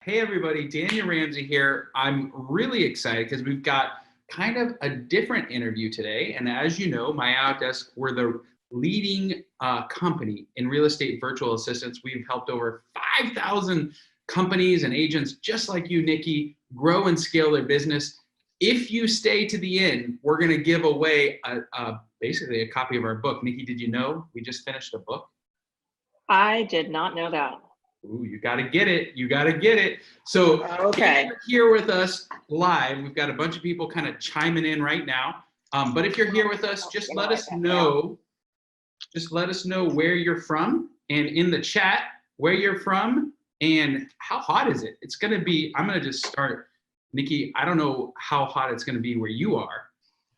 Hey everybody, Daniel Ramsey here. I'm really excited because we've got kind of a different interview today. And as you know, MyOutDesk, we're the leading company in real estate virtual assistants. We've helped over 5,000 companies and agents just like you, Nikki, grow and scale their business. If you stay to the end, we're going to give away basically a copy of our book. Nikki, did you know we just finished a book? I did not know that. Ooh, you got to get it. You got to get it. So okay. If you're here with us live, we've got a bunch of people kind of chiming in right now. But if you're here with us, just let us know. Just let us know where you're from and in the chat where you're from and how hot is it. It's going to be, I'm going to just start. Nikki, I don't know how hot it's going to be where you are,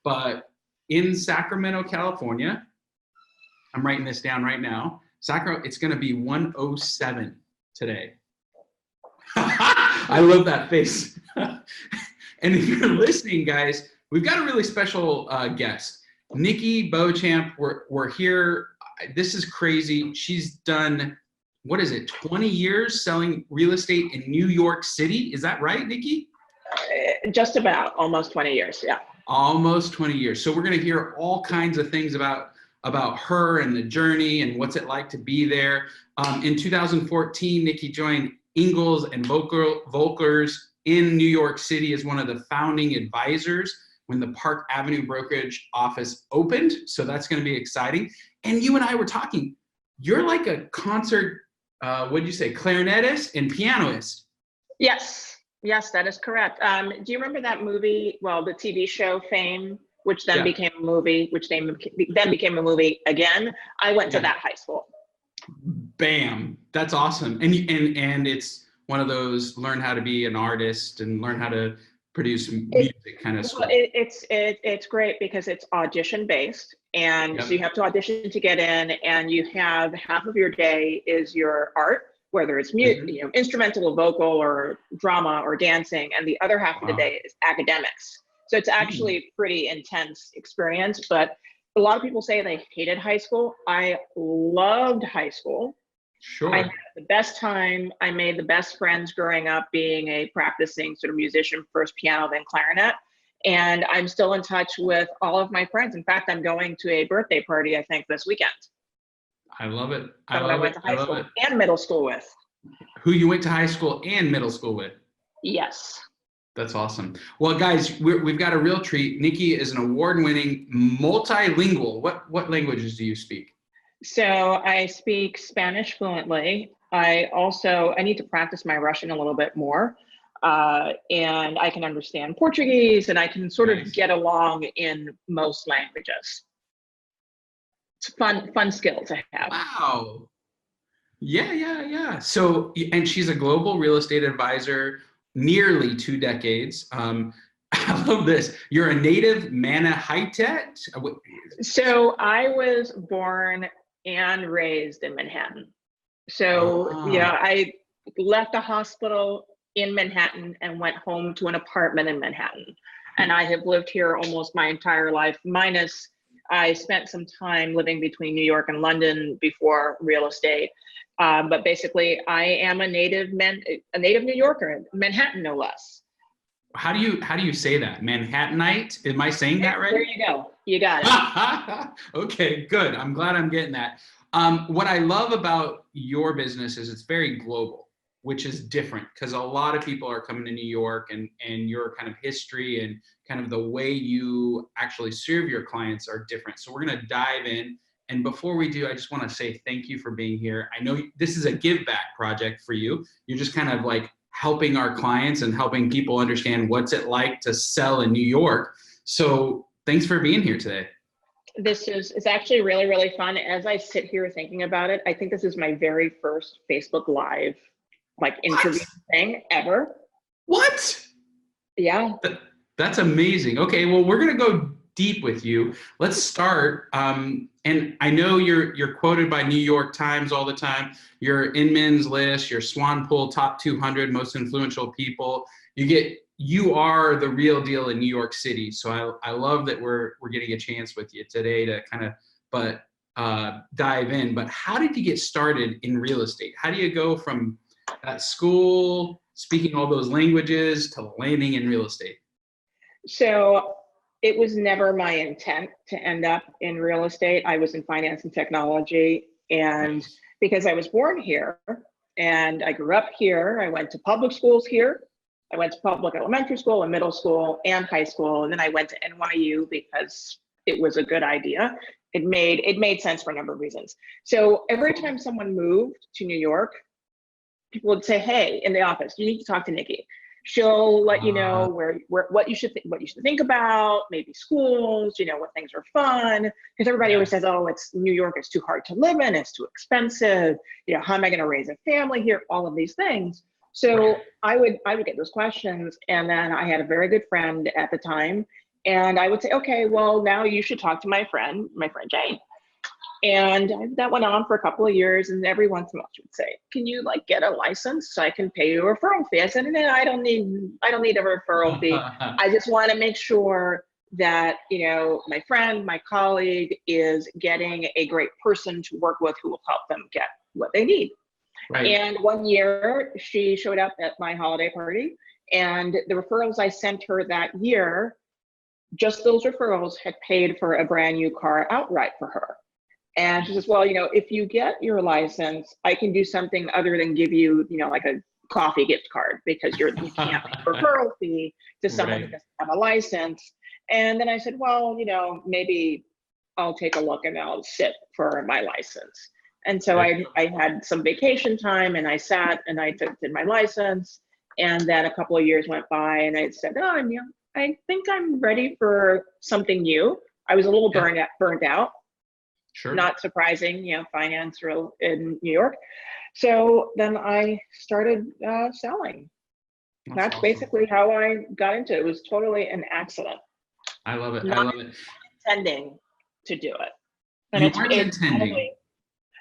but in Sacramento, California, I'm writing this down right now. Sacramento, it's going to be 107 today. I love that face. And if you're listening, guys, we've got a really special guest. Nikki Beauchamp, we're here. This is crazy. She's done, what is it, 20 years selling real estate in New York City? Is that right, Nikki? Just about, almost 20 years, yeah. Almost 20 years. So we're going to hear all kinds of things about her and the journey and what's it like to be there. In 2014, Nikki joined Ingalls and Volkers in New York City as one of the founding advisors when the Park Avenue brokerage office opened. So that's going to be exciting. And you and I were talking, you're like a concert, what'd you say, clarinetist and pianist? Yes, that is correct. Do you remember that movie, well, the TV show Fame, which then became a movie, which then became a movie again? I went to that high school. Bam, that's awesome. And it's one of those learn how to be an artist and learn how to produce music kind of school. Well, it's great because it's audition based, and so you have to audition to get in, and you have half of your day is your art, whether it's music, instrumental or vocal or drama or dancing, and the other half of the day is academics. So it's actually a pretty intense experience, but a lot of people say they hated high school. I loved high school. Sure. I had the best time. I made the best friends growing up being a practicing sort of musician, first piano, then clarinet. And I'm still in touch with all of my friends. In fact, I'm going to a birthday party, I think, this weekend. I love it. I went to high school and middle school with. Who you went to high school and middle school with? Yes. That's awesome. Well, guys, we've got a real treat. Nikki is an award-winning multilingual. What languages do you speak? So I speak Spanish fluently. I need to practice my Russian a little bit more. And I can understand Portuguese, and I can sort of get along in most languages. It's fun skill to have. Wow. Yeah. So, and she's a global real estate advisor, nearly 2 decades. I love this. You're a native Manhattanite? So I was born and raised in Manhattan. So I left a hospital in Manhattan and went home to an apartment in Manhattan. And I have lived here almost my entire life, minus I spent some time living between New York and London before real estate. But basically, I am a native New Yorker, Manhattan no less. How do you say that? Manhattanite? Am I saying that right? There you go. You got it. Okay, good. I'm glad I'm getting that. What I love about your business is it's very global, which is different because a lot of people are coming to New York, and your kind of history and kind of the way you actually serve your clients are different. So we're going to dive in. And before we do, I just want to say thank you for being here. I know this is a give back project for you. You're just kind of like helping our clients and helping people understand what's it like to sell in New York. So thanks for being here today. It's actually really, really fun. As I sit here thinking about it, I think this is my very first Facebook Live interview thing ever. What? Yeah. That's amazing. Okay, well, we're going to go deep with you. Let's start. And I know you're quoted by New York Times all the time. You're Inman's List, you're Swanepoel Top 200 Most Influential People. You are the real deal in New York City. So I love that we're getting a chance with you today to kind of dive in. But how did you get started in real estate? How do you go from that school speaking all those languages to landing in real estate? So it was never my intent to end up in real estate. I was in finance and technology. And because I was born here and I grew up here, I went to public schools here. I went to public elementary school and middle school and high school. And then I went to NYU because it was a good idea. It made sense for a number of reasons. So every time someone moved to New York, people would say, "Hey, in the office, you need to talk to Nikki. She'll let you know what you should think about, maybe schools, what things are fun." Because everybody always says, "Oh, it's New York, it's too hard to live in, it's too expensive. How am I going to raise a family here?" All of these things. So I would get those questions, and then I had a very good friend at the time, and I would say, "Okay, well, now you should talk to my friend Jane." And that went on for a couple of years, and every once in a while she would say, "Can you get a license so I can pay you a referral fee?" I said, "No, I don't need a referral fee. I just want to make sure that my friend, my colleague is getting a great person to work with who will help them get what they need." Right. And one year she showed up at my holiday party, and the referrals I sent her that year, just those referrals had paid for a brand new car outright for her. And she says, "Well, if you get your license, I can do something other than give you, like a coffee gift card, because you can't make a referral fee to someone who doesn't have a license." And then I said, "Well, maybe I'll take a look and I'll sit for my license." And so I had some vacation time, and I sat and I did my license. And then a couple of years went by, and I said, "Oh, I think I'm ready for something new." I was a little burnt out. Sure. Not surprising, finance in New York. So then I started selling. That's awesome. Basically how I got into it. It was totally an accident. I love it. Not I love it. intending to do it. And You weren't intending.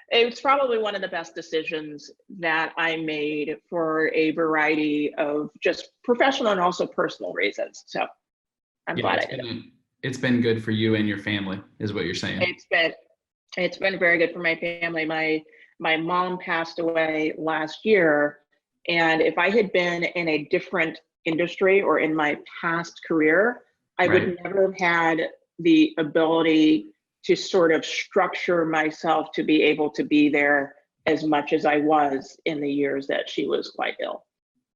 It's probably one of the best decisions that I made for a variety of just professional and also personal reasons. So I'm glad I did it. It's been good for you and your family, is what you're saying. It's been very good for my family. My mom passed away last year, and if I had been in a different industry or in my past career, I would never have had the ability to sort of structure myself to be able to be there as much as I was in the years that she was quite ill.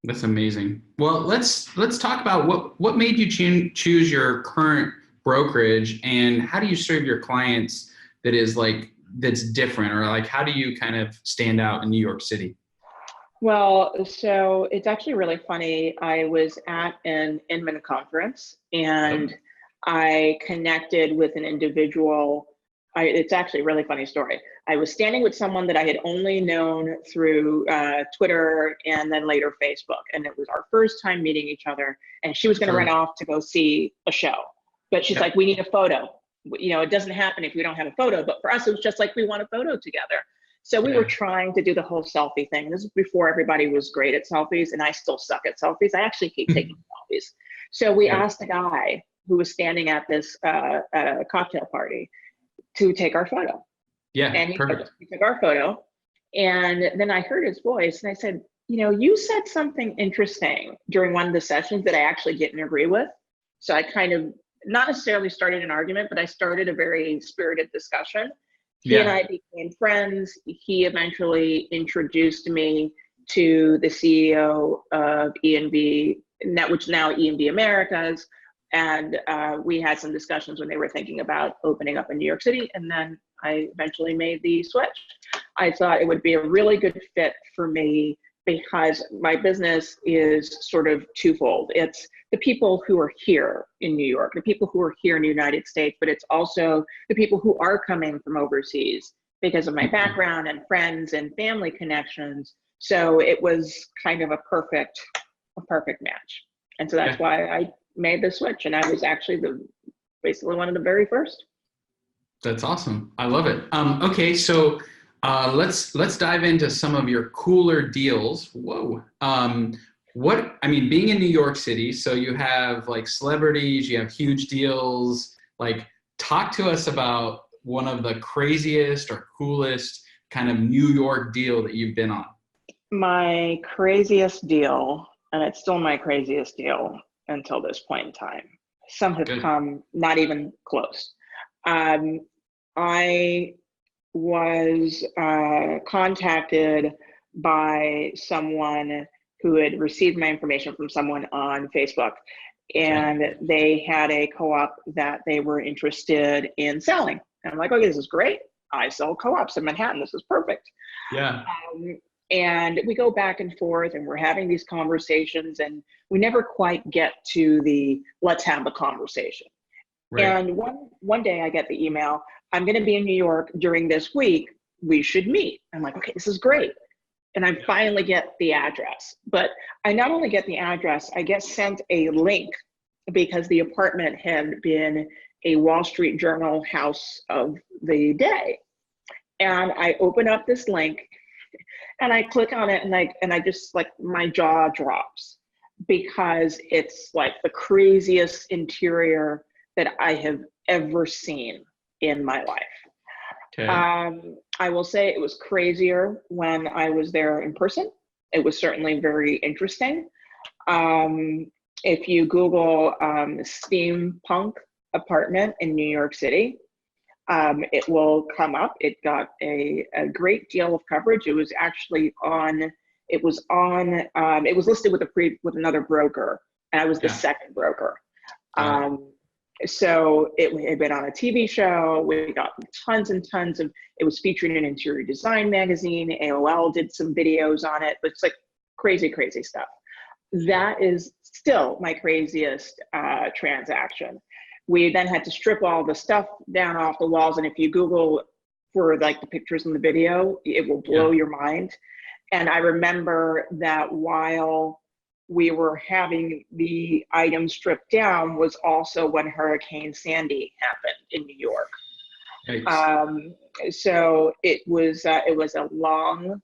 That's amazing. Well, let's talk about what made you choose your current brokerage, and how do you serve your clients that's different, or how do you kind of stand out in New York City? Well, so it's actually really funny. I was at an Inman conference, and I connected with an individual. It's actually a really funny story. I was standing with someone that I had only known through Twitter and then later Facebook. And it was our first time meeting each other. And she was going to run off to go see a show. But she's like, "We need a photo." It doesn't happen if we don't have a photo. But for us, it was just like, we want a photo together. So we were trying to do the whole selfie thing. And this was before everybody was great at selfies. And I still suck at selfies. I actually keep taking selfies. So we asked a guy who was standing at this cocktail party to take our photo. Yeah, and perfect. He took our photo. And then I heard his voice, and I said, "You said something interesting during one of the sessions that I actually didn't agree with." So I kind of not necessarily started an argument, but I started a very spirited discussion. He and I became friends. He eventually introduced me to the CEO of E&B, which now E&B Americas. And we had some discussions when they were thinking about opening up in New York City. And then I eventually made the switch. I thought it would be a really good fit for me because my business is sort of twofold. It's the people who are here in New York, the people who are here in the United States, but it's also the people who are coming from overseas because of my background and friends and family connections. So it was kind of a perfect match. And so that's why I made the switch. And I was actually basically one of the very first. That's awesome. I love it. Okay, so let's dive into some of your cooler deals. Whoa. Being in New York City, so you have celebrities, you have huge deals. Talk to us about one of the craziest or coolest kind of New York deal that you've been on. My craziest deal and it's still my craziest deal until this point in time. Some have Good. come not even close. I was contacted by someone who had received my information from someone on Facebook, and they had a co-op that they were interested in selling. And I'm like, okay, this is great. I sell co-ops in Manhattan. This is perfect. Yeah. And we go back and forth, and we're having these conversations, and we never quite get to the let's have the conversation. Right. And one day I get the email, I'm going to be in New York during this week. We should meet. I'm like, okay, this is great. And I finally get the address. But I not only get the address, I get sent a link because the apartment had been a Wall Street Journal house of the day. And I open up this link and I click on it, and I just, like, my jaw drops because it's like the craziest interior that I have ever seen in my life. Okay. I will say it was crazier when I was there in person. It was certainly very interesting. If you Google steampunk apartment in New York City, it will come up. It got a great deal of coverage. It was actually it was listed with another broker, and I was the second broker. So it had been on a TV show. We got tons and tons of, it was featured in Interior Design magazine. AOL did some videos on it. It's like crazy, crazy stuff. That is still my craziest transaction. We then had to strip all the stuff down off the walls. And if you Google for like the pictures in the video, it will blow your mind. And I remember that while we were having the items stripped down was also when Hurricane Sandy happened in New York. So it was a long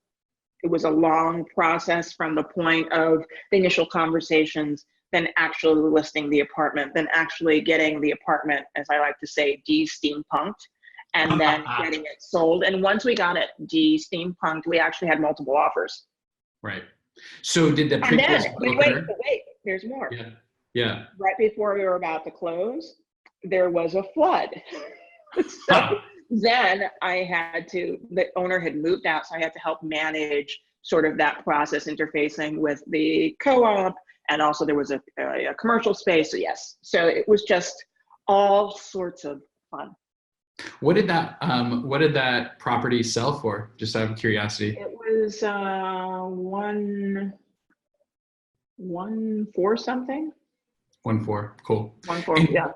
process from the point of the initial conversations, then actually listing the apartment, then actually getting the apartment, as I like to say, de-steampunked, and then getting it sold. And once we got it de-steampunked, we actually had multiple offers. Right. So did the previous broker... Wait, there's more. Yeah. Right before we were about to close, there was a flood. So then the owner had moved out, so I had to help manage sort of that process, interfacing with the co-op, and also there was a commercial space. So yes, so it was just all sorts of fun. What did that property sell for? Just out of curiosity. It was 1.4 something. 1.4. Cool. 1.4. Yeah.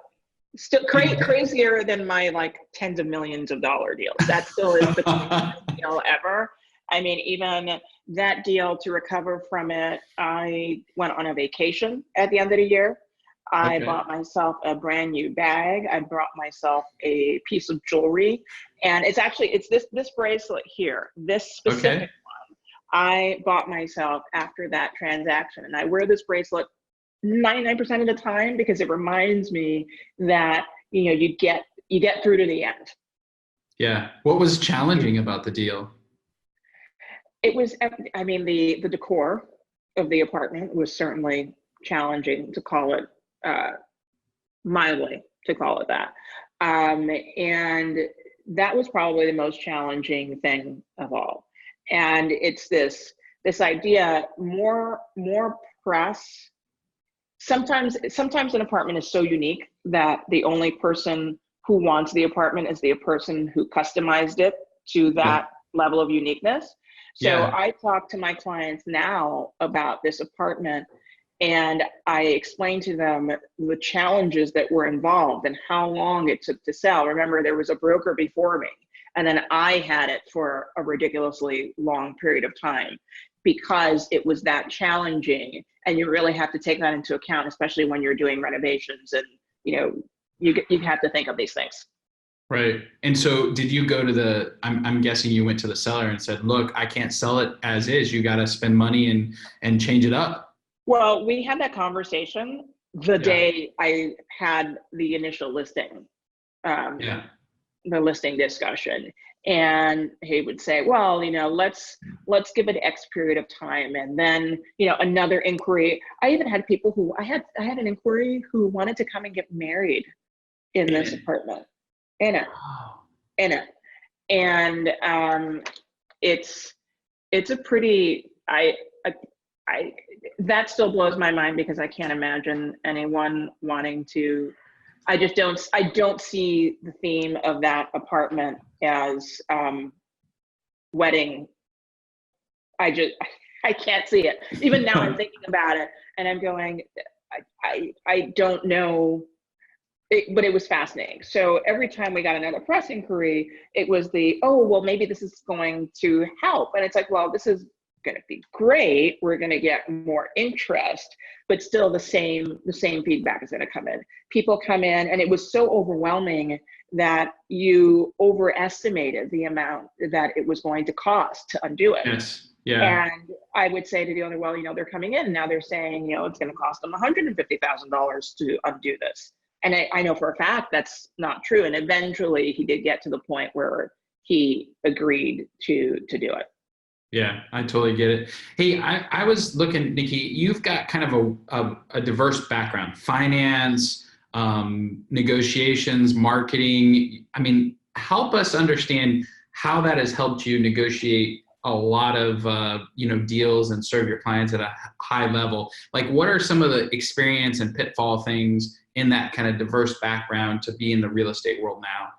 Still crazier than my like tens of millions of dollar deals. That still is the craziest deal ever. I mean, even that deal, to recover from it, I went on a vacation at the end of the year. I bought myself a brand new bag. I brought myself a piece of jewelry, and it's this bracelet here, this specific one. I bought myself after that transaction, and I wear this bracelet 99% of the time because it reminds me that you get through to the end. Yeah. What was challenging about the deal? It was, I mean, the decor of the apartment was certainly challenging, to call it mildly, to call it that. And that was probably the most challenging thing of all. And it's this idea, more press. Sometimes an apartment is so unique that the only person who wants the apartment is the person who customized it to that level of uniqueness. So I talk to my clients now about this apartment, and I explain to them the challenges that were involved and how long it took to sell. Remember, there was a broker before me, and then I had it for a ridiculously long period of time because it was that challenging. And you really have to take that into account, especially when you're doing renovations, and you have to think of these things. Right. And so did you go to I'm guessing you went to the seller and said, look, I can't sell it as is. You got to spend money and change it up. Well, we had that conversation the day I had the initial listing. the listing discussion. And he would say, well, let's give it X period of time. And then, another inquiry. I even had people who I had an inquiry who wanted to come and get married in this apartment. In it. And it's a pretty, that still blows my mind, because I can't imagine anyone wanting to. I don't see the theme of that apartment as wedding. I can't see it. Even now I'm thinking about it and I'm going, I don't know. But it was fascinating. So every time we got another press inquiry, it was well, maybe this is going to help. And it's like, well, this is going to be great. We're going to get more interest, but still the same feedback is going to come in. People come in, and it was so overwhelming that you overestimated the amount that it was going to cost to undo it. Yes. Yeah. And I would say to the owner, well, they're coming in now, they're saying, it's going to cost them $150,000 to undo this. And I know for a fact that's not true. And eventually he did get to the point where he agreed to do it. Yeah, I totally get it. Hey, I was looking, Nikki, you've got kind of a diverse background: finance, negotiations, marketing. I mean, help us understand how that has helped you negotiate a lot of deals and serve your clients at a high level. Like, what are some of the experience and pitfall things in that kind of diverse background to be in the real estate world now?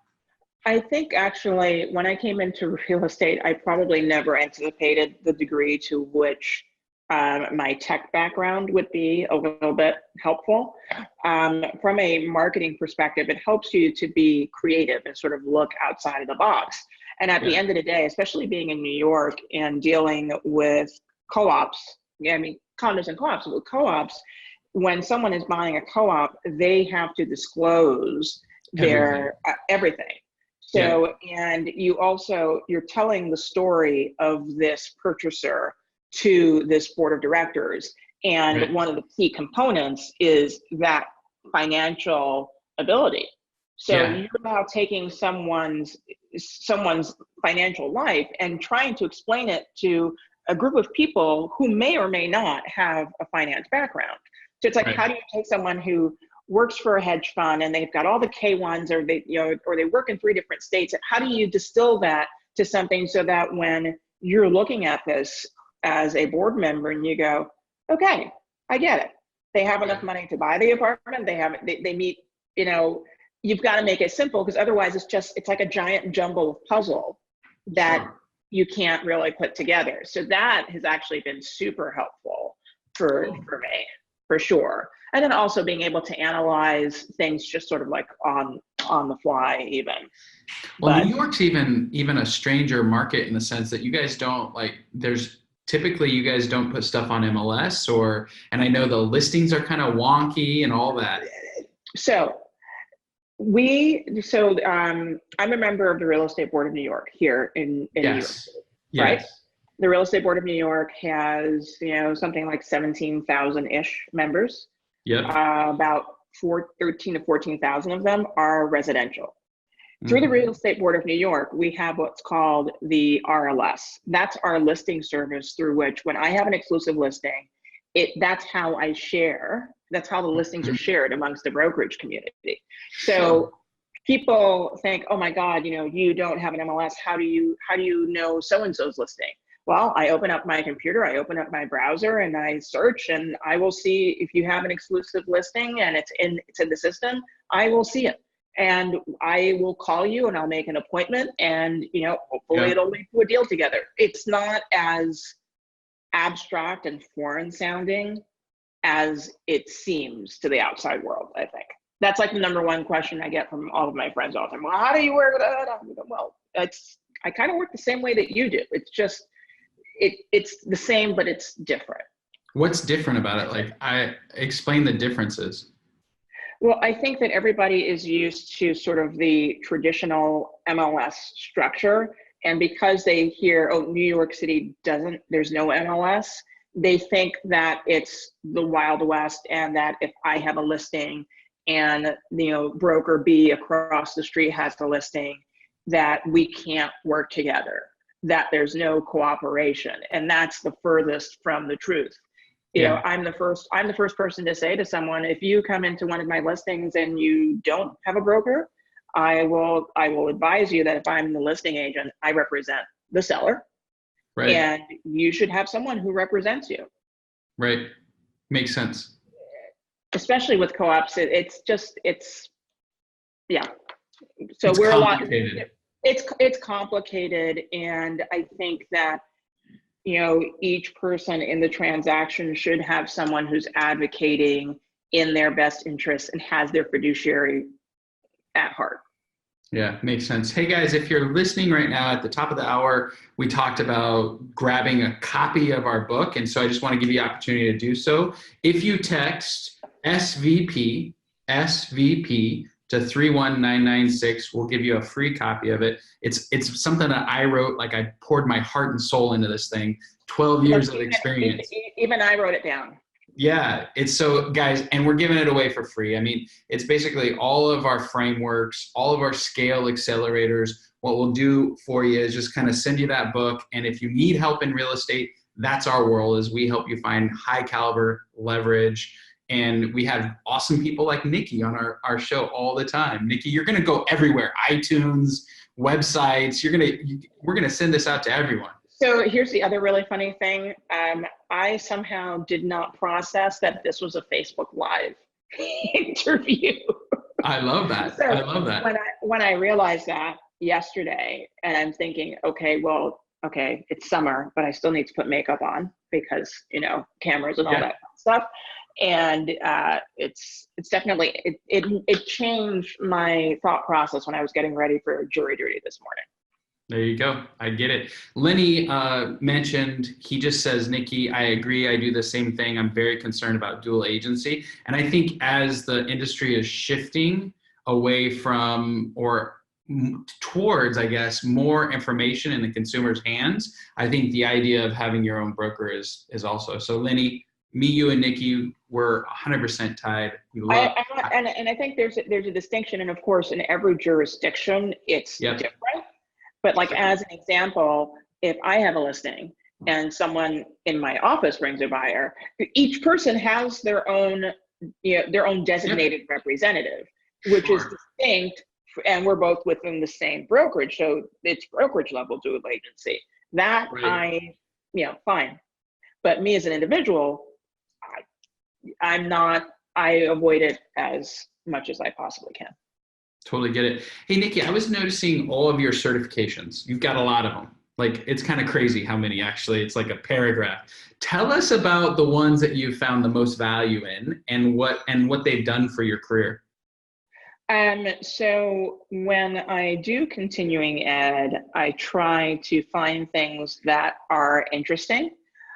I think actually when I came into real estate, I probably never anticipated the degree to which my tech background would be a little bit helpful. From a marketing perspective, it helps you to be creative and sort of look outside of the box. And at the end of the day, especially being in New York and dealing with co-ops, condos and co-ops, with co-ops, when someone is buying a co-op, they have to disclose their everything. So, and you're telling the story of this purchaser to this board of directors. And one of the key components is that financial ability. So you're now taking someone's financial life and trying to explain it to a group of people who may or may not have a finance background. So it's like, how do you take someone who works for a hedge fund and they've got all the K1s, or they work in 3 different states? How do you distill that to something so that when you're looking at this as a board member and you go, okay, I get it. They have enough money to buy the apartment. They meet, you've got to make it simple, because otherwise it's like a giant jumble puzzle that you can't really put together. So that has actually been super helpful for me, for sure. And then also being able to analyze things just sort of like on the fly even. Well, New York's even a stranger market in the sense that you guys don't typically you guys don't put stuff on MLS, and I know the listings are kind of wonky and all that. So I'm a member of the Real Estate Board of New York here in New York City, right? The Real Estate Board of New York has, something like 17,000-ish members. About 13 to 14,000 of them are residential. Through the Real Estate Board of New York, we have what's called the RLS. That's our listing service through which, when I have an exclusive listing, that's how I share. That's how the listings are shared amongst the brokerage community. So people think, oh my God, you don't have an MLS. How do you know so-and-so's listing? Well, I open up my computer, I open up my browser, and I search, and I will see if you have an exclusive listing and it's in the system. I will see it, and I will call you, and I'll make an appointment, and hopefully it'll lead to a deal together. It's not as abstract and foreign sounding as it seems to the outside world, I think. That's like the number one question I get from all of my friends all the time. Well, how do you work with that? Well, I kind of work the same way that you do. It's just, it's the same, but it's different. What's different about it? Like, I explain the differences. Well, I think that everybody is used to sort of the traditional MLS structure. And because they hear, oh, New York City there's no MLS, they think that it's the Wild West, and that if I have a listing and broker B across the street has the listing, that we can't work together, that there's no cooperation. And that's the furthest from the truth. You know, I'm the first person to say to someone, if you come into one of my listings and you don't have a broker, I will advise you that if I'm the listing agent, I represent the seller, Right. and you should have someone who represents you. Right. Makes sense. Especially with co-ops, it's yeah. So It's we're complicated. a lot. It's complicated, and I think that, you know, each person in the transaction should have someone who's advocating in their best interest and has their fiduciary at heart. Yeah, makes sense. Hey guys, if you're listening right now at the top of the hour, we talked about grabbing a copy of our book. And so I just want to give you the opportunity to do so. If you text SVP to 31996, we'll give you a free copy of it. It's something that I wrote, like I poured my heart and soul into this thing, 12 years of experience. Even I wrote it down. Yeah, it's so, guys, and we're giving it away for free. I mean, it's basically all of our frameworks, all of our scale accelerators. What we'll do for you is just kind of send you that book. And if you need help in real estate, that's our world, is we help you find high caliber leverage. And we have awesome people like Nikki on our show all the time. Nikki, you're going to go everywhere, iTunes, websites. We're going to send this out to everyone. So here's the other really funny thing. I somehow did not process that this was a Facebook Live interview. I love that. So I love that. When I realized that yesterday, and I'm thinking, okay, it's summer, but I still need to put makeup on because, you know, cameras and all that stuff. And it's definitely, it changed my thought process when I was getting ready for jury duty this morning. There you go. I get it. Lenny mentioned, he just says, Nikki, I agree. I do the same thing. I'm very concerned about dual agency. And I think as the industry is shifting away from, or towards, I guess, more information in the consumer's hands, I think the idea of having your own broker is also. So Lenny, me, you, and Nikki, we're 100% tied. And I think there's a distinction. And of course, in every jurisdiction, it's different. But like, as an example, if I have a listing and someone in my office brings a buyer, each person has their own, their own designated representative, which is distinct, and we're both within the same brokerage. So it's brokerage level dual agency. That fine. But me as an individual, I avoid it as much as I possibly can. Totally get it. Hey, Nikki, I was noticing all of your certifications. You've got a lot of them. Like, it's kind of crazy how many, actually. It's like a paragraph. Tell us about the ones that you found the most value in, and what they've done for your career. So when I do continuing ed, I try to find things that are interesting.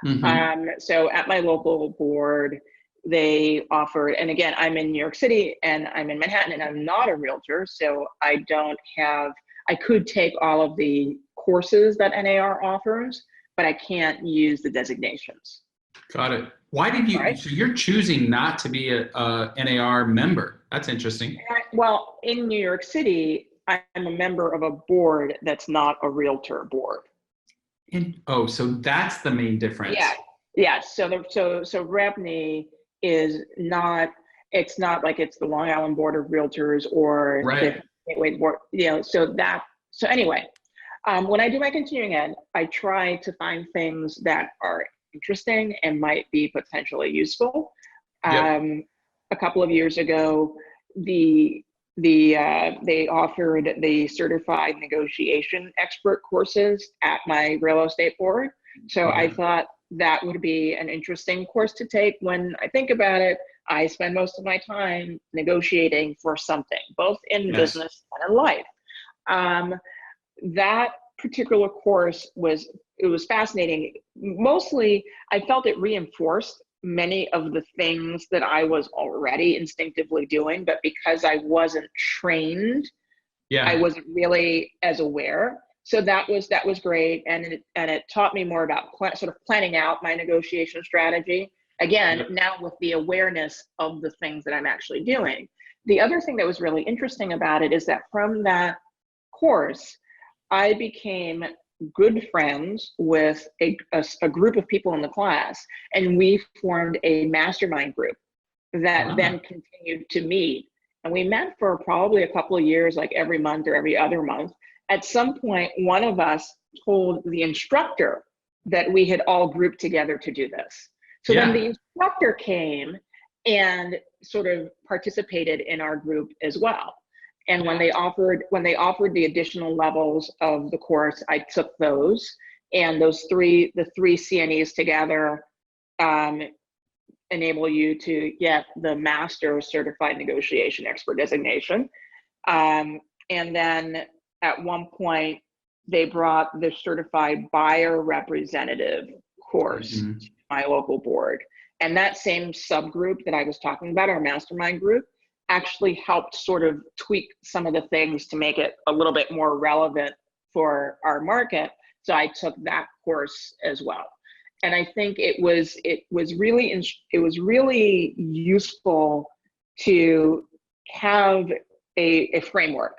Mm-hmm. So at my local board, they offered, and again, I'm in New York City and I'm in Manhattan and I'm not a realtor, so I could take all of the courses that NAR offers, but I can't use the designations. Got it. Why did you, so you're choosing not to be a NAR member? That's interesting. Well, in New York City, I'm a member of a board that's not a realtor board. So that's the main difference. Yeah. So REBNY is not, it's not like it's the Long Island Board of Realtors or the Gateway Board, so anyway, when I do my continuing ed, I try to find things that are interesting and might be potentially useful. A couple of years ago, they offered the certified negotiation expert courses at my real estate board. So I thought that would be an interesting course to take. When I think about it, I spend most of my time negotiating for something, both in business and in life. That particular course was fascinating. Mostly, I felt it reinforced many of the things that I was already instinctively doing, but because I wasn't trained, I wasn't really as aware. So that was great, and it taught me more about sort of planning out my negotiation strategy. Again, now with the awareness of the things that I'm actually doing. The other thing that was really interesting about it is that from that course, I became good friends with a group of people in the class, and we formed a mastermind group that then continued to meet. And we met for probably a couple of years, like every month or every other month. At some point, one of us told the instructor that we had all grouped together to do this. So then the instructor came and sort of participated in our group as well. And when they offered the additional levels of the course, I took those, and the three CNEs together enable you to get the Master Certified Negotiation Expert designation. And then at one point, they brought the Certified Buyer Representative course to my local board. And that same subgroup that I was talking about, our mastermind group, actually helped sort of tweak some of the things to make it a little bit more relevant for our market. So I took that course as well. And I think it was really useful to have a framework.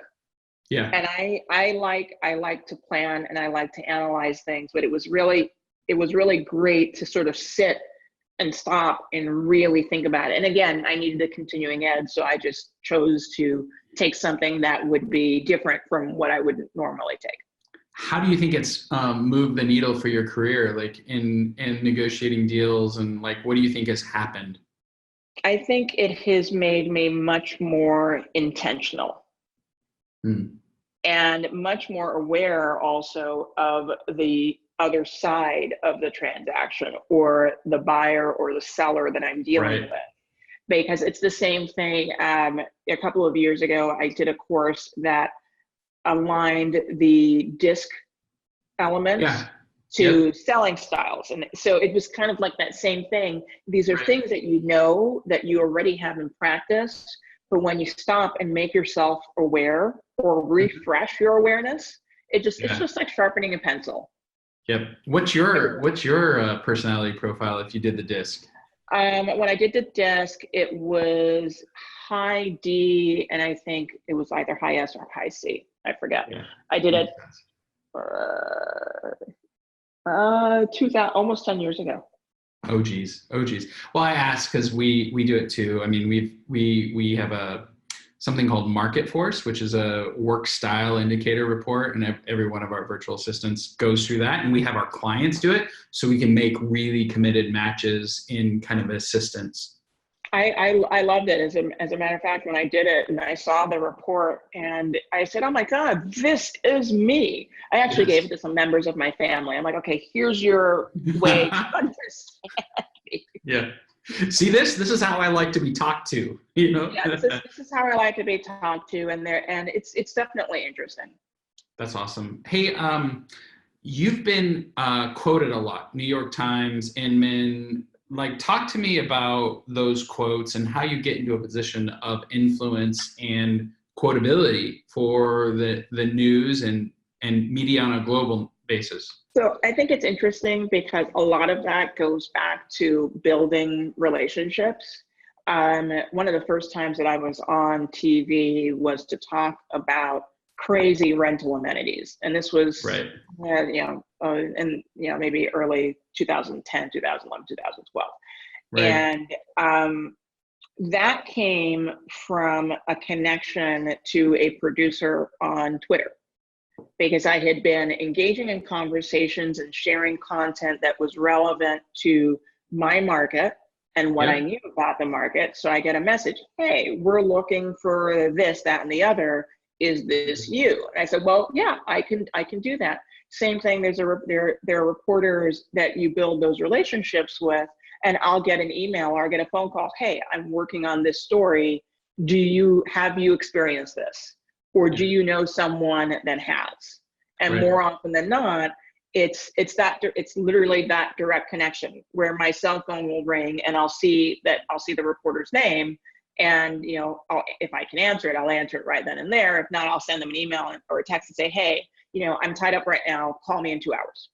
Yeah. And I like to plan, and I like to analyze things, but it was really great to sort of sit and stop and really think about it. And again, I needed a continuing ed, so I just chose to take something that would be different from what I would normally take. How do you think it's moved the needle for your career, like in negotiating deals, and like, what do you think has happened? I think it has made me much more intentional and much more aware also of the other side of the transaction, or the buyer or the seller that I'm dealing with. Because it's the same thing. A couple of years ago, I did a course that aligned the disc elements to selling styles. And so it was kind of like that same thing. These are things that you know that you already have in practice, but when you stop and make yourself aware or refresh your awareness, it's just like sharpening a pencil. Yep. What's your personality profile if you did the disc? When I did the disc, it was high D, and I think it was either high S or high C. I forget. Yeah. I did it 2000, almost 10 years ago. Oh geez. Well, I asked because we do it too. I mean, we have something called Market Force, which is a work style indicator report, and every one of our virtual assistants goes through that, and we have our clients do it so we can make really committed matches in kind of assistance. I loved it. As a matter of fact, when I did it and I saw the report, and I said, oh my God, this is me. I actually gave it to some members of my family. I'm like, okay, here's your way to understand me. Yeah. See, this is how I like to be talked to, you know? Yeah, this is how I like to be talked to, and it's definitely interesting. That's awesome. Hey, you've been quoted a lot, New York Times, Inman. Like, talk to me about those quotes and how you get into a position of influence and quotability for the news and media on a global basis. So I think it's interesting because a lot of that goes back to building relationships. One of the first times that I was on TV was to talk about crazy rental amenities. And this was, maybe early 2010, 2011, 2012. And that came from a connection to a producer on Twitter, because I had been engaging in conversations and sharing content that was relevant to my market and what I knew about the market. So I get a message, hey, we're looking for this, that, and the other. Is this you? And I said, well, yeah, I can do that. Same thing, there are reporters that you build those relationships with, and I'll get an email or I'll get a phone call, hey, I'm working on this story. Have you experienced this? Or do you know someone that has? And more often than not, it's literally that direct connection where my cell phone will ring and I'll see the reporter's name, and if I can answer it, I'll answer it right then and there. If not, I'll send them an email or a text and say, hey, I'm tied up right now, call me in 2 hours.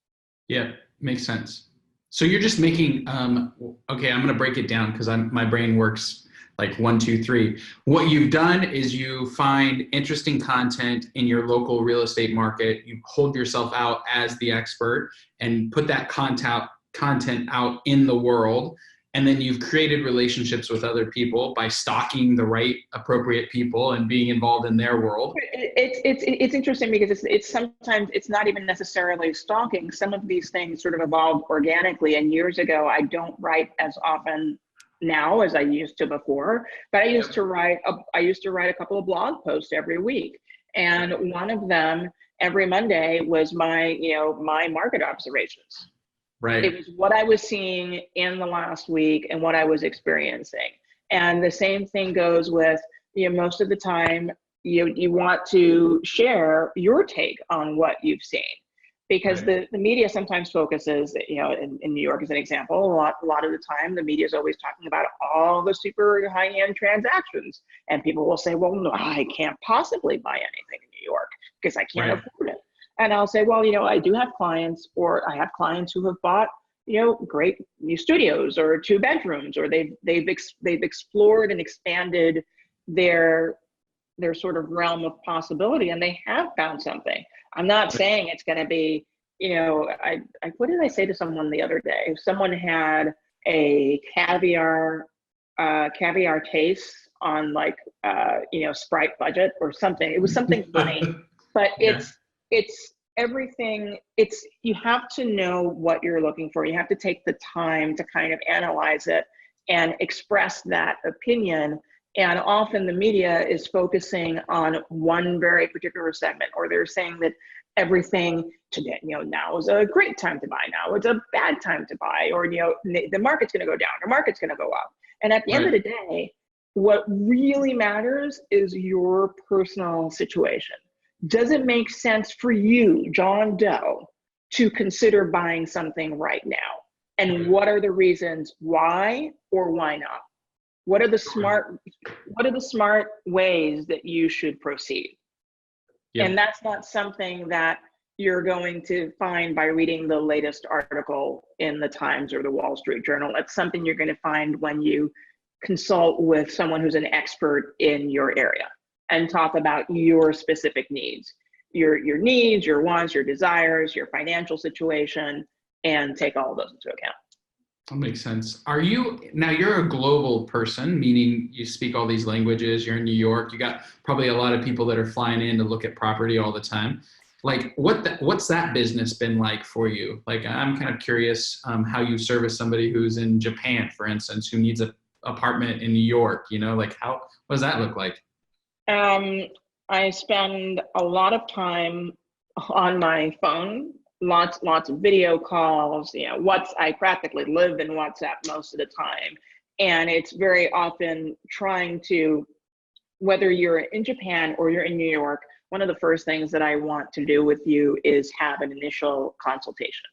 Yeah, makes sense. So you're just making okay, I'm going to break it down because my brain works like 1, 2, 3. What you've done is you find interesting content in your local real estate market. You hold yourself out as the expert and put that content out in the world. And then you've created relationships with other people by stalking the right appropriate people and being involved in their world. It's interesting because it's sometimes it's not even necessarily stalking. Some of these things sort of evolved organically. And years ago, I don't write as often now as I used to before, but I used to write a couple of blog posts every week. And one of them every Monday was my market observations. Right. It was what I was seeing in the last week and what I was experiencing. And the same thing goes with, most of the time you want to share your take on what you've seen, because right. the media sometimes focuses, in New York as an example, a lot of the time the media is always talking about all the super high-end transactions. And people will say, well, no, I can't possibly buy anything in New York because I can't Right. afford it. And I'll say, well, I do have clients, or I have clients who have bought, great new studios or 2 bedrooms, or they've explored and expanded their sort of realm of possibility, and they have found something. I'm not saying it's going to be, what did I say to someone the other day? Someone had a caviar taste on like, Sprite budget or something. It was something funny, but it's everything. You have to know what you're looking for. You have to take the time to kind of analyze it and express that opinion. And often the media is focusing on one very particular segment, or they're saying that everything today, now is a great time to buy, now it's a bad time to buy, or, the market's going to go down, or market's going to go up. And at the end of the day, what really matters is your personal situation. Does it make sense for you, John Doe, to consider buying something right now? And what are the reasons why or why not? What are the smart ways that you should proceed? Yep. And that's not something that you're going to find by reading the latest article in the Times or the Wall Street Journal. That's something you're going to find when you consult with someone who's an expert in your area and talk about your specific needs, your needs, your wants, your desires, your financial situation, and take all of those into account. That makes sense. You're a global person, meaning you speak all these languages, you're in New York, you got probably a lot of people that are flying in to look at property all the time. Like what's that business been like for you? Like, I'm kind of curious how you service somebody who's in Japan, for instance, who needs an apartment in New York, like what does that look like? I spend a lot of time on my phone, lots of video calls. I practically live in WhatsApp most of the time, and it's very often trying to, whether you're in Japan or you're in New York, one of the first things that I want to do with you is have an initial consultation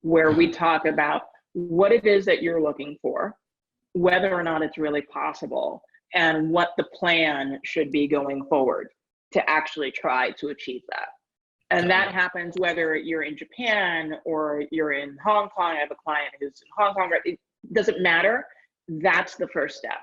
where we talk about what it is that you're looking for, whether or not it's really possible, and what the plan should be going forward to actually try to achieve that. And that happens whether you're in Japan or you're in Hong Kong. I have a client who's in Hong Kong. It doesn't matter. That's the first step.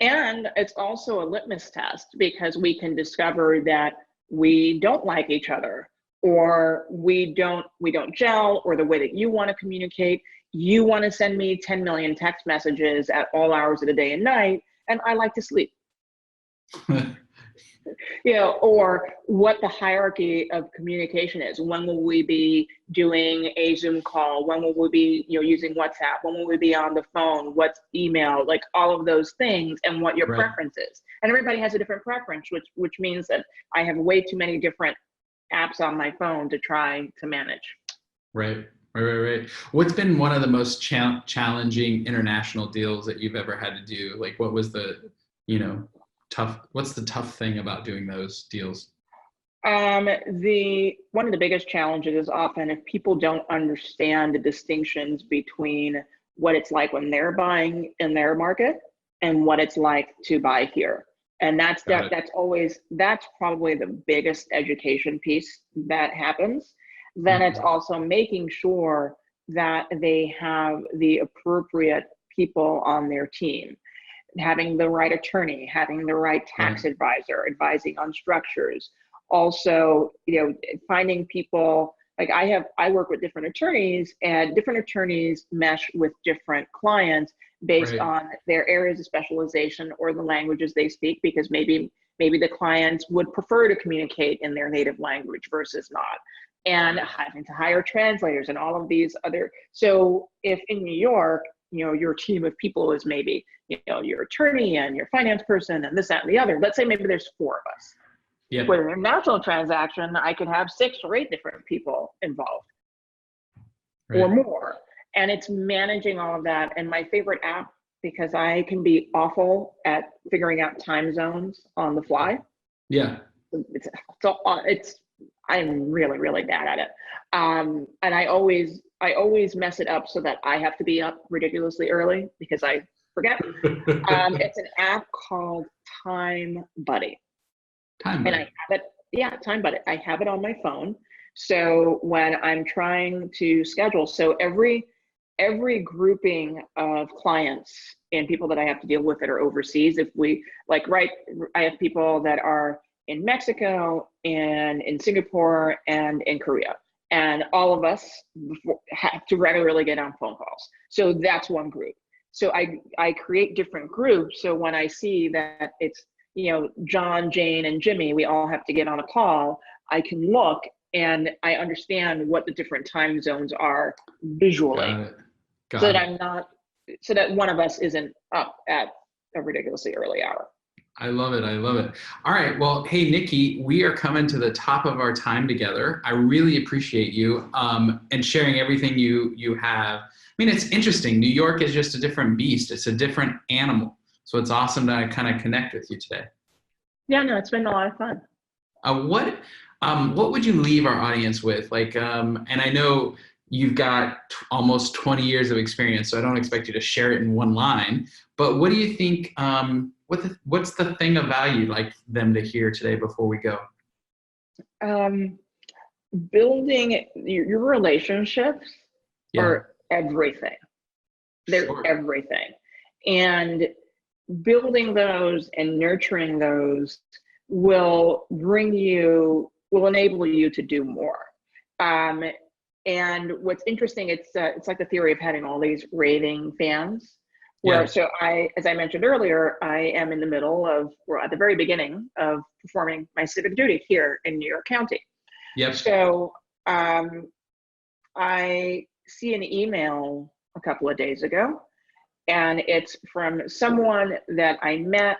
And it's also a litmus test, because we can discover that we don't like each other, or we don't gel, or the way that you want to communicate. You want to send me 10 million text messages at all hours of the day and night, and I like to sleep. Or what the hierarchy of communication is. When will we be doing a Zoom call? When will we be, using WhatsApp? When will we be on the phone? What's email? Like all of those things, and what your preference is. And everybody has a different preference, which means that I have way too many different apps on my phone to try to manage. Right. What's been one of the most challenging international deals that you've ever had to do? Like, what was the, what's the tough thing about doing those deals? One of the biggest challenges is often if people don't understand the distinctions between what it's like when they're buying in their market and what it's like to buy here. And that's probably the biggest education piece that happens. Then it's also making sure that they have the appropriate people on their team. having the right attorney, having the right tax advisor, advising on structures. Also, finding people, like I work with different attorneys, and different attorneys mesh with different clients based on their areas of specialization or the languages they speak, because maybe the clients would prefer to communicate in their native language versus not. And having to hire translators and all of these other. So if in New York, your team of people is maybe, your attorney and your finance person and this, that, and the other. Let's say maybe there's 4 of us. Yep. With an international transaction, I could have 6 or 8 different people involved or more. And it's managing all of that. And my favorite app, because I can be awful at figuring out time zones on the fly. Yeah. I'm really, really bad at it. And I always mess it up so that I have to be up ridiculously early because I forget. It's an app called Time Buddy. Time Buddy. And I have it, Time Buddy. I have it on my phone. So when I'm trying to schedule, so every grouping of clients and people that I have to deal with that are overseas, I have people that are in Mexico and in Singapore and in Korea. And all of us have to regularly get on phone calls. So that's one group. So I create different groups. So when I see that it's, John, Jane, and Jimmy, we all have to get on a call, I can look and I understand what the different time zones are visually. So that one of us isn't up at a ridiculously early hour. I love it. I love it. All right. Well, hey, Nikki, we are coming to the top of our time together. I really appreciate you and sharing everything you have. I mean, it's interesting. New York is just a different beast. It's a different animal. So it's awesome to kind of connect with you today. Yeah, no, it's been a lot of fun. What would you leave our audience with? And I know you've got almost 20 years of experience, so I don't expect you to share it in one line, but what do you think, what's the thing of value you'd like them to hear today before we go? Building your relationships are everything. They're everything. And building those and nurturing those will enable you to do more. And what's interesting, it's like the theory of having all these raving fans. So as I mentioned earlier, I am in the middle of, or at the very beginning of performing my civic duty here in New York County. Yep. So I see an email a couple of days ago, and it's from someone that I met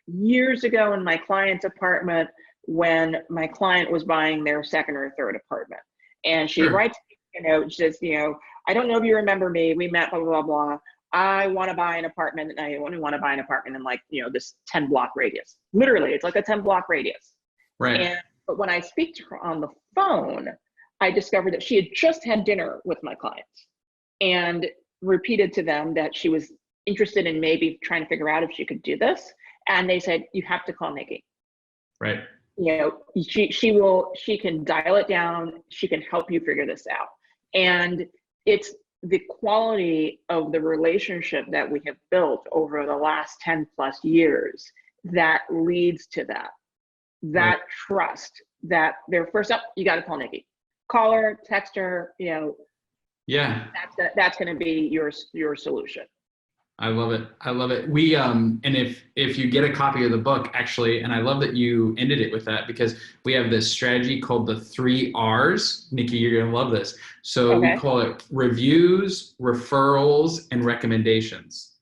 years ago in my client's apartment when my client was buying their second or third apartment. And she writes, says, I don't know if you remember me. We met, blah, blah, blah, blah. I want to buy an apartment, and I only want to buy an apartment in this 10-block radius. Literally, it's like a 10-block radius. Right. But when I speak to her on the phone, I discovered that she had just had dinner with my clients and repeated to them that she was interested in maybe trying to figure out if she could do this. And they said, you have to call Nikki. Right. She can dial it down. She can help you figure this out. And it's the quality of the relationship that we have built over the last 10 plus years that leads to that trust, that they're first up, you got to call Nikki, call her, text her, that's going to be your solution. I love it. I love it. We, and if you get a copy of the book, actually, and I love that you ended it with that, because we have this strategy called the 3 R's. Nikki, you're going to love this. So we call it reviews, referrals, and recommendations.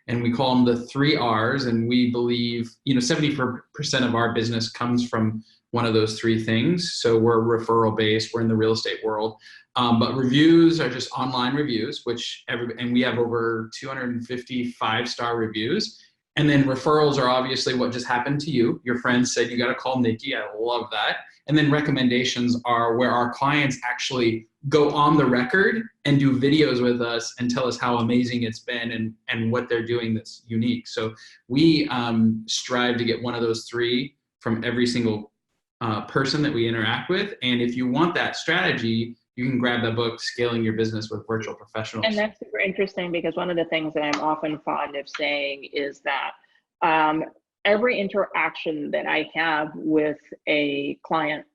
And we call them the 3 R's. And we believe, 70% of our business comes from one of those 3 things. So we're referral based, we're in the real estate world. But reviews are just online reviews, and we have over 250 5-star reviews. And then referrals are obviously what just happened to you. Your friend said, you got to call Nikki. I love that. And then recommendations are where our clients actually go on the record and do videos with us and tell us how amazing it's been and what they're doing that's unique. So we strive to get one of those 3 from every single person that we interact with. And if you want that strategy, you can grab that book, Scaling Your Business with Virtual Professionals. And that's super interesting, because one of the things that I'm often fond of saying is that every interaction that I have with a client,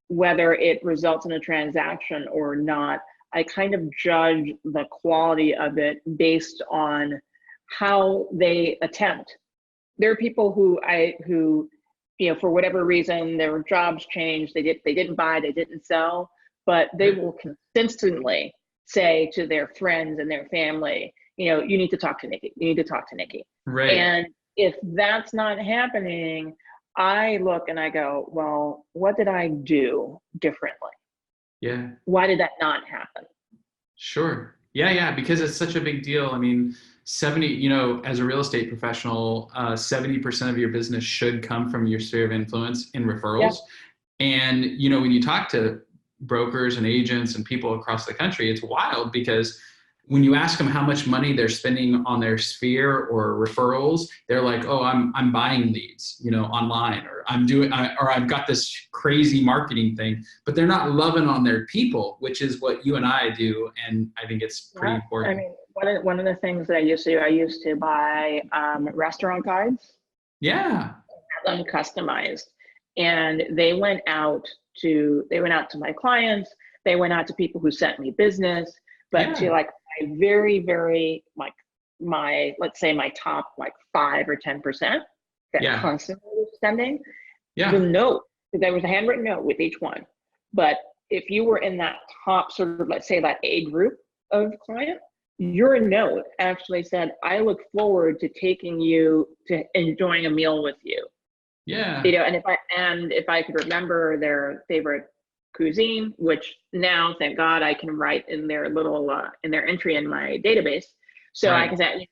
whether it results in a transaction or not, I kind of judge the quality of it based on how they attempt. There are people who you know, for whatever reason, their jobs changed, they didn't buy, they didn't sell, but they will consistently say to their friends and their family, you know, you need to talk to Nikki, you need to talk to Nikki. Right. And if that's not happening, I look and I go, well, what did I do differently? Yeah. Why did that not happen? Sure. Yeah, because it's such a big deal. I mean, 70, you know, as a real estate professional, 70% of your business should come from your sphere of influence in referrals. Yeah. And, you know, when you talk to brokers and agents and people across the country, it's wild, because when you ask them how much money they're spending on their sphere or referrals, they're like, oh, I'm buying leads, you know, online, or I've got this crazy marketing thing, but they're not loving on their people, which is what you and I do. And I think it's pretty important. I mean, one of the things that I used to buy restaurant guides. Yeah. Have them customized. And they went out to my clients, they went out to people who sent me business, but to like my very, very, like my, let's say my top like 5 or 10% that constantly was sending, the note, there was a handwritten note with each one. But if you were in that top sort of, let's say that A group of client, your note actually said, I look forward to taking you to enjoying a meal with you. Yeah. You know, and if I could remember their favorite cuisine, which now, thank God, I can write in their little in their entry in my database. So I can say, you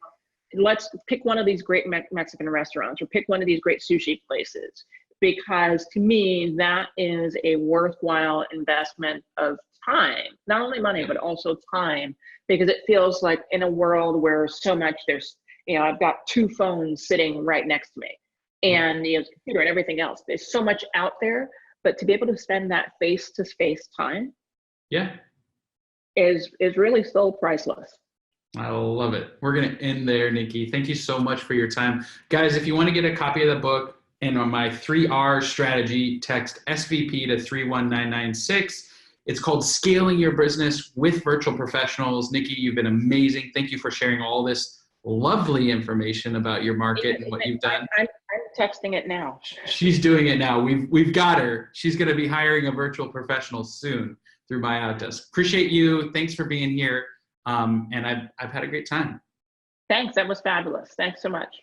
know, let's pick one of these great Mexican restaurants, or pick one of these great sushi places, because to me, that is a worthwhile investment of time, not only money, but also time, because it feels like in a world where so much there's, you know, I've got 2 phones sitting right next to me, and you know, computer and everything else. There's so much out there, but to be able to spend that face-to-face time, is really still priceless. I love it. We're going to end there, Nikki. Thank you so much for your time. Guys, if you want to get a copy of the book and on my 3R strategy, text SVP to 31996. It's called Scaling Your Business with Virtual Professionals. Nikki, you've been amazing. Thank you for sharing all this lovely information about your market and what you've done. I'm texting it now. She's doing it now. We've got her. She's going to be hiring a virtual professional soon through MyOutDesk. Appreciate you. Thanks for being here. And I've had a great time. Thanks. That was fabulous. Thanks so much.